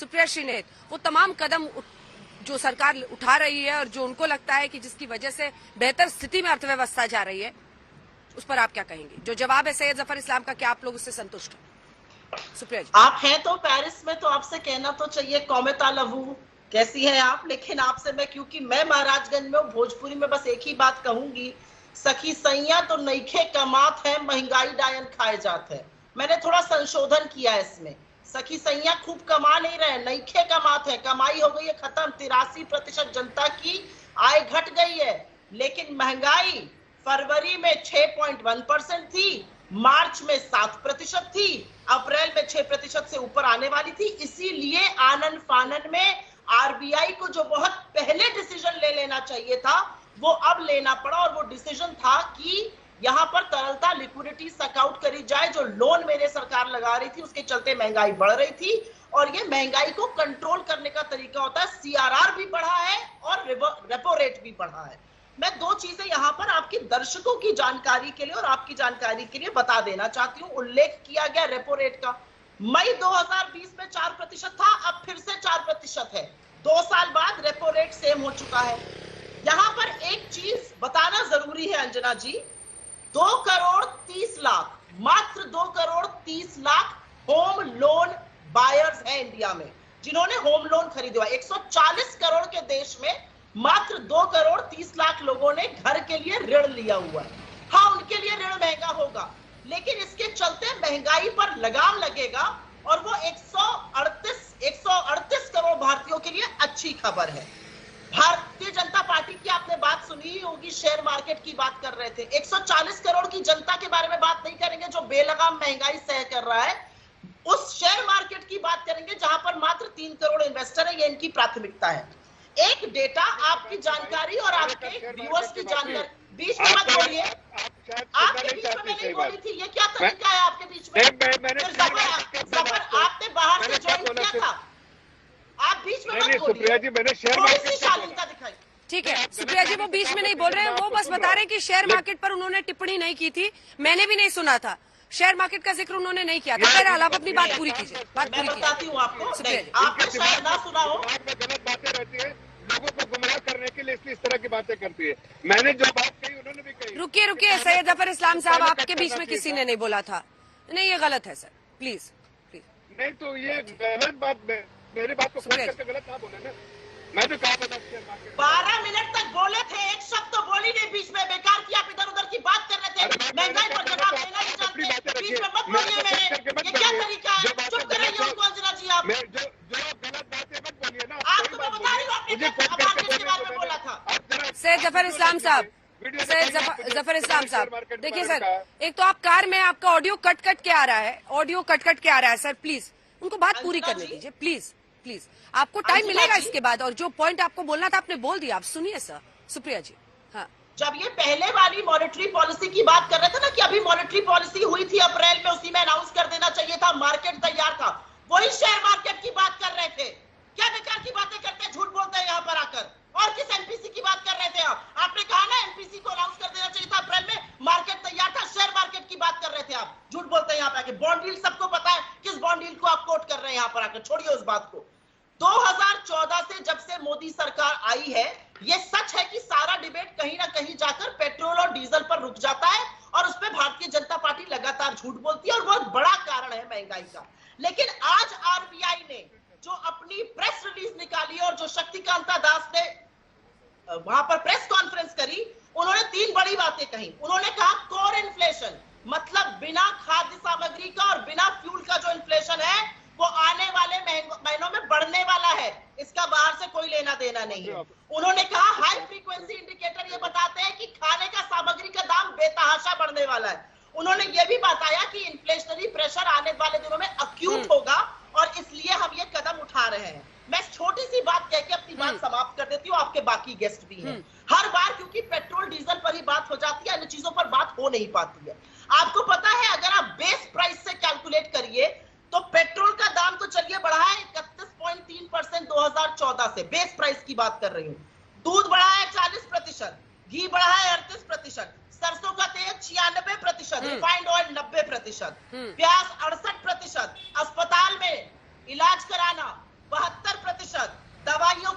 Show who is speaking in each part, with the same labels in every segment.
Speaker 1: सुप्रिया श्रीनेत, वो तमाम कदम जो सरकार उठा रही है और जो उनको लगता है कि जिसकी वजह से बेहतर स्थिति में अर्थव्यवस्था जा रही है, उस पर आप क्या कहेंगे? जो जवाब है सैयद जफर इस्लाम का, क्या आप लोग उससे संतुष्ट हो? सुप्रिया जी,
Speaker 2: आप हैं तो पेरिस में, तो आपसे कहना तो चाहिए कौमेता लवू, कैसी हैं आप? लेकिन आपसे मैं, क्योंकि मैं महाराजगंज में हूँ, भोजपुरी में बस एक ही बात कहूंगी, सखी सैया तो नईखे कमात है, महंगाई डायन खाए जात है। मैंने थोड़ा संशोधन किया इसमें, सखी सैया खूब कमा नहीं रहे, नईखे कमात है, कमाई हो गई है खत्म। 83% जनता की आय घट गई है, लेकिन महंगाई फरवरी में 6.1% थी, मार्च में 7% थी, अप्रैल में 6% से ऊपर आने वाली थी। इसीलिए आनन फानन में आरबीआई को जो बहुत पहले डिसीजन ले लेना चाहिए था, वो अब लेना पड़ा। और वो डिसीजन था कि यहां पर तरलता, लिक्विडिटी सक करी जाए। जो लोन मेरे सरकार लगा रही थी, उसके चलते महंगाई बढ़ रही थी, और ये महंगाई को कंट्रोल करने का तरीका होता है। सीआरआर भी बढ़ा है और रेपो रेट भी बढ़ा है। मैं दो चीजें यहां पर आपकी दर्शकों की जानकारी के लिए और आपकी जानकारी के लिए बता देना चाहती हूं। उल्लेख किया गया रेपो रेट का, मई 2020 में 4% था, अब फिर से 4% है। 2 साल बाद रेपो रेट सेम हो चुका है। यहां पर एक चीज बताना जरूरी है अंजना जी, 2 करोड़ 30 लाख, मात्र 2 crore 30 lakh home loan buyers हैं इंडिया में, जिन्होंने होम लोन खरीदा हुआ। 140 करोड़ के देश में मात्र 2 करोड़ 30 लाख लोगों ने घर के लिए ऋण लिया हुआ है। हाँ, उनके लिए ऋण महंगा होगा, लेकिन इसके चलते महंगाई पर लगाम लगेगा, और वो 138 करोड़ भारतीयों के लिए अच्छी खबर है। भारतीय जनता पार्टी की आपने बात सुनी ही होगी, शेयर मार्केट की बात कर रहे थे। 140 करोड़ की जनता के बारे में बात नहीं करेंगे जो बेलगाम महंगाई सह कर रहा है, उस शेयर मार्केट की बात करेंगे जहां पर मात्र 3 करोड़ इन्वेस्टर है। ये इनकी प्राथमिकता है। एक डेटा आपकी जानकारी और आपके व्यूअर्स की जानकारी, बीच में मत बोलिए, आपके बीच में मैं नहीं बोली थी, ये क्या तरीका है आपके बीच में? जफर, आपने बाहर से ज्वाइन किया था, आप बीच में मत बोलिए।
Speaker 3: सुप्रिया जी, मैंने शेयर मार्केट
Speaker 2: शालीनता दिखाई।
Speaker 1: ठीक है, सुप्रिया जी वो बीच में नहीं बोल रहे हैं, वो बस बता रहे हैं कि शेयर मार्केट पर उन्होंने टिप्पणी नहीं की थी, मैंने भी नहीं सुना था, शेयर मार्केट का जिक्र उन्होंने नहीं किया था। बहरहाल आप अपनी बात पूरी कीजिए, बात पूरी कीजिए।
Speaker 2: बताती हूँ आपको, आपने शायद ना सुना हो,
Speaker 3: गलत बातें रहती है, लोगों को गुमराह करने के लिए इसलिए इस तरह की बातें करती है। मैंने जो बात कही उन्होंने भी कही।
Speaker 1: रुकिए सैयद जफर इस्लाम साहब, आपके बीच में किसी ने नहीं बोला था। नहीं, ये गलत है सर, प्लीज।
Speaker 3: नहीं तो ये गलत बात, मेरी बात को करके गलत ना बोले ना। मैं तो कहा था
Speaker 2: 12 मिनट तक बोले थे, एक शब्द तो बोली नहीं बीच में, बेकार की आप इधर उधर की बात कर रहे थे। महंगाई पर जवाब देना नहीं जानते, बीच में मत बोलिए मेरे, ये क्या तरीका है? चुप कराइए उनको अंजना जी। आप
Speaker 3: जो गलत बातें मत बोलिए ना,
Speaker 2: आपको मैं बता रही हूँ, आपने मार्केट के बारे में बोला था।
Speaker 1: सैयद जफर इस्लाम साहब, सैयद जफर इस्लाम साहब, देखिए सर, एक तो आप कार में, आपका ऑडियो कट के आ रहा है, ऑडियो कट के आ रहा है सर, प्लीज उनको बात पूरी करने दीजिए, प्लीज। आपको टाइम मिलेगा इसके बाद, और जो पॉइंट आपको बोलना था आपने बोल दिया, आप सुनिए सर। सुप्रिया जी, हाँ,
Speaker 2: जब ये पहले वाली मॉनेटरी पॉलिसी की बात कर रहे थे ना, कि अभी मॉनेटरी पॉलिसी हुई थी अप्रैल में, उसी में अनाउंस कर देना चाहिए था, मार्केट तैयार था, वही शेयर मार्केट की बात कर रहे थे। क्या बेकार की बातें करते हैं, झूठ बोलते हैं यहाँ पर आकर। और किस एमपीसी की बात कर रहे थे आप? आपने कहा ना एमपीसी को अनाउंस कर देना चाहिए था अप्रैल में, मार्केट तैयार था, शेयर मार्केट की बात कर रहे थे आप। झूठ बोलते हैं यहाँ पे आके। बॉन्ड डील सबको पता है, किस बॉन्ड डील को आप कोट कर रहे हैं यहाँ पर आकर, छोड़िए उस बात को। 2014 से जब से मोदी सरकार आई है, ये सच है कि सारा डिबेट कहीं ना कहीं जाकर पेट्रोल और डीजल पर रुक जाता है, और उस पर भारतीय जनता पार्टी लगातार झूठ बोलती है, और बहुत बड़ा कारण है महंगाई का। लेकिन आज आरबीआई ने जो अपनी प्रेस रिलीज निकाली और जो शक्तिकांता दास ने वहां पर प्रेस कॉन्फ्रेंस करी, उन्होंने 3 बड़ी बातें कही। उन्होंने कहा कोर इन्फ्लेशन, मतलब बिना खाद्य सामग्री का और बिना फ्यूल का जो इन्फ्लेशन है, वो आने वाले महीनों में बढ़ने वाला है, इसका बाहर से कोई लेना देना नहीं है। उन्होंने कहा हाई फ्रीक्वेंसी इंडिकेटर ये बताते हैं कि खाने का सामग्री का दाम बेतहाशा बढ़ने वाला है। उन्होंने ये भी बताया कि इन्फ्लेशनरी प्रेशर आने वाले दिनों में अक्यूट होगा, और इसलिए हम ये कदम उठा रहे हैं। मैं छोटी सी बात कह के अपनी बात समाप्त कर देती हूँ, आपके बाकी गेस्ट भी हैं। हर बार क्योंकि पेट्रोल डीजल पर ही बात हो जाती है, अन्य चीजों पर बात हो नहीं पाती है। आपको पता है, अगर आप बेस प्राइस से कैलकुलेट करिए तो पेट्रोल का दाम तो चलिए बढ़ा है 31.3% 2014 से, बेस प्राइस की बात कर रही हूँ। दूध बढ़ा है 40%, घी बढ़ा है 38%, सरसों का तेल 96%, रिफाइंड ऑयल 90%, प्याज 68%, अस्पताल में इलाज कराना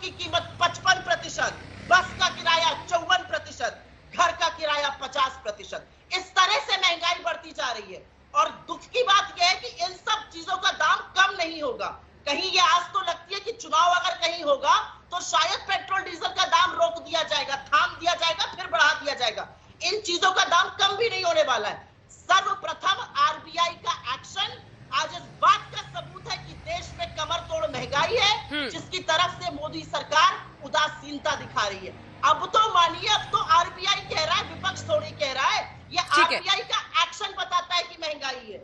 Speaker 2: की कीमत 55%, बस का किराया 54%, घर का किराया 50%। इस तरह से महंगाई बढ़ती जा रही है। और दुख की बात यह है कि इन सब चीजों का दाम कम नहीं होगा। कहीं ये आस तो लगती है कि चुनाव अगर कहीं होगा तो शायद पेट्रोल डीजल का दाम रोक दिया जाएगा, थाम दिया जाएगा, फिर बढ़ा दिया जाएगा। इन चीजों का दाम कम भी नहीं होने वाला है। सर्वप्रथम आरबीआई का एक्शन आज इस बात का सबूत है कि देश में कमर तोड़ महंगाई है, जिसकी तरफ से मोदी सरकार उदासीनता दिखा रही है। अब तो मानिए, अब तो आरबीआई कह रहा है, विपक्ष थोड़ी कह रहा है। ये आरबीआई का एक्शन बताता है कि महंगाई है।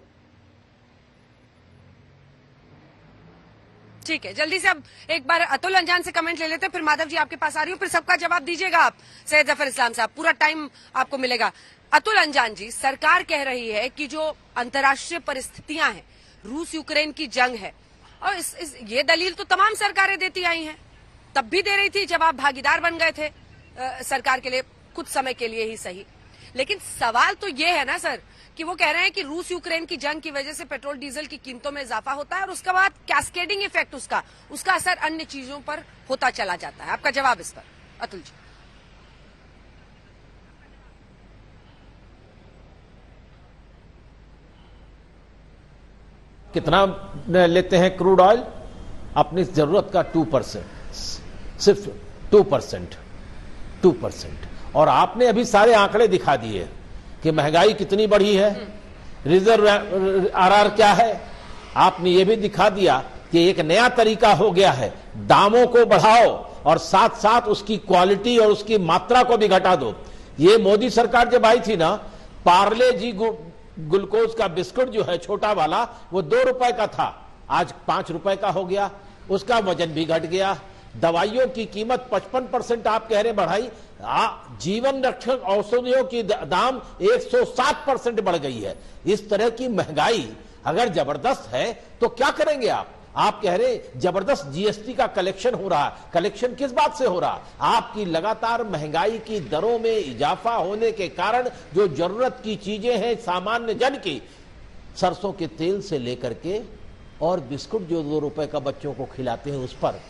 Speaker 1: ठीक है, जल्दी से अब एक बार अतुल अंजान से कमेंट ले लेते हैं, फिर माधव जी आपके पास आ रही हूँ, फिर सबका जवाब दीजिएगा आप। सैयद जफर इस्लाम साहब, पूरा टाइम आपको मिलेगा। अतुल अंजान जी, सरकार कह रही है कि जो अंतर्राष्ट्रीय परिस्थितियां हैं, रूस यूक्रेन की जंग है, और ये दलील तो तमाम सरकारें देती आई हैं, तब भी दे रही थी जब आप भागीदार बन गए थे सरकार के लिए, कुछ समय के लिए ही सही। लेकिन सवाल तो ये है ना सर कि वो कह रहे हैं कि रूस यूक्रेन की जंग की वजह से पेट्रोल डीजल की कीमतों में इजाफा होता है और उसके बाद कैस्केडिंग इफेक्ट उसका असर अन्य चीजों पर होता चला जाता है। आपका जवाब इस पर अतुल जी।
Speaker 4: कितना लेते हैं क्रूड ऑयल? अपनी जरूरत का 2%, सिर्फ 2%। और आपने अभी सारे आंकड़े दिखा दिए कि महंगाई कितनी बढ़ी है, रिजर्व आरआर क्या है। आपने ये भी दिखा दिया कि एक नया तरीका हो गया है, दामों को बढ़ाओ और साथ साथ उसकी क्वालिटी और उसकी मात्रा को भी घटा दो। ये मोदी सरकार जब आई थी ना, पार्ले जी ग्लूकोज का बिस्कुट जो है छोटा वाला, वो 2 रुपए का था, आज 5 रुपए का हो गया, उसका वजन भी घट गया। दवाइयों की कीमत 55% आप कह रहे बढ़ाई, जीवन रक्षक औषधियों की दाम 107% बढ़ गई है। इस तरह की महंगाई अगर जबरदस्त है तो क्या करेंगे आप कह रहे जबरदस्त जीएसटी का कलेक्शन हो रहा है। कलेक्शन किस बात से हो रहा? आपकी लगातार महंगाई की दरों में इजाफा होने के कारण जो जरूरत की चीजें हैं सामान्य जन की, सरसों के तेल से लेकर के और बिस्कुट जो 2 रुपए का बच्चों को खिलाते हैं, उस पर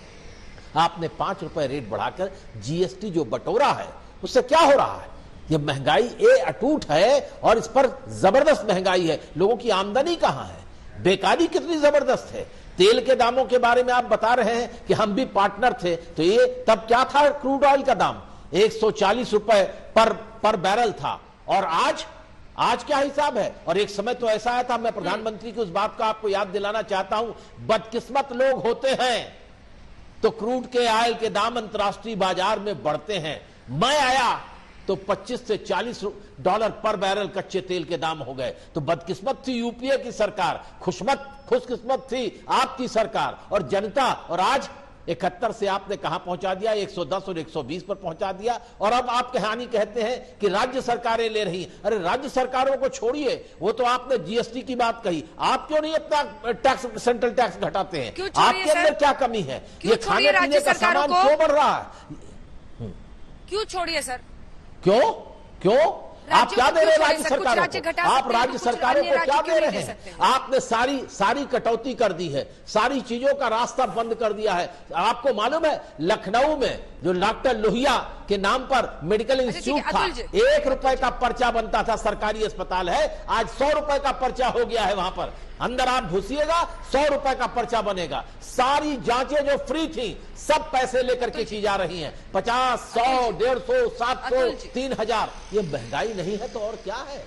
Speaker 4: आपने 5 रुपए रेट बढ़ाकर जीएसटी जो बटोरा है, उससे क्या हो रहा है? ये महंगाई अटूट है और इस पर जबरदस्त महंगाई है। लोगों की आमदनी कहां है? बेकारी कितनी जबरदस्त है। तेल के दामों के बारे में आप बता रहे हैं कि हम भी पार्टनर थे, तो ये तब क्या था? क्रूड ऑयल का दाम 140 रुपए पर बैरल था, और आज क्या हिसाब है? और एक समय तो ऐसा आया था, मैं प्रधानमंत्री की उस बात का आपको याद दिलाना चाहता हूं, बदकिस्मत लोग होते हैं तो क्रूड के ऑयल के दाम अंतर्राष्ट्रीय बाजार में बढ़ते हैं। मैं आया तो 25 से 40 डॉलर पर बैरल कच्चे तेल के दाम हो गए। तो बदकिस्मत थी यूपीए की सरकार, खुशकिस्मत थी आपकी सरकार और जनता। और आज 71 से आपने कहां पहुंचा दिया? 110 और 120 पर पहुंचा दिया। और अब आप कहानी कहते हैं कि राज्य सरकारें ले रही। अरे राज्य सरकारों को छोड़िए, वो तो आपने जीएसटी की बात कही, आप क्यों नहीं अपना टैक्स, सेंट्रल टैक्स घटाते हैं? आपके अंदर क्या कमी है? ये खाने पीने का सामान क्यों बढ़ रहा है?
Speaker 1: क्यों छोड़िए सर?
Speaker 4: क्यों आप क्या दे रहे हैं राज्य सरकारों को? आप राज्य सरकारों को क्या दे रहे हैं? आपने सारी कटौती कर दी है, सारी चीजों का रास्ता बंद कर दिया है। आपको मालूम है लखनऊ में जो डॉक्टर लोहिया के नाम पर मेडिकल इंस्टीट्यूट था, 1 रुपए का पर्चा बनता था, सरकारी अस्पताल है, आज 100 रुपए का पर्चा हो गया है। वहां पर अंदर आप घुसिएगा 100 रुपए का पर्चा बनेगा। सारी जांचें जो फ्री थी सब पैसे लेकर के की जा रही हैं, 50, 100, 150, 700, 3000। ये महंगाई नहीं है तो और क्या है?